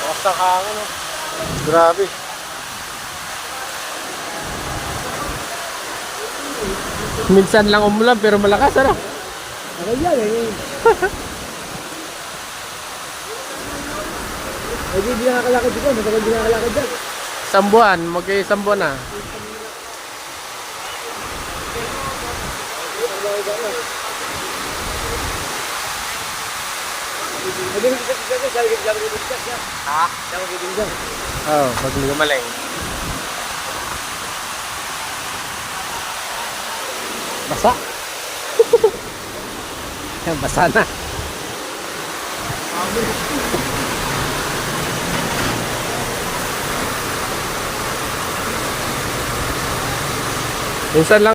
Bakas ng hangin, oh. Grabe. Minsan lang umulan pero malakas, ano? Ako yan eh. Hindi hindi nakakalakad dito. Matagal hindi nakakalakad dyan. Isang buwan, mag-isang buwan na. Ha? Oo, pag gumaling. Basa. Basa na. Minsan lang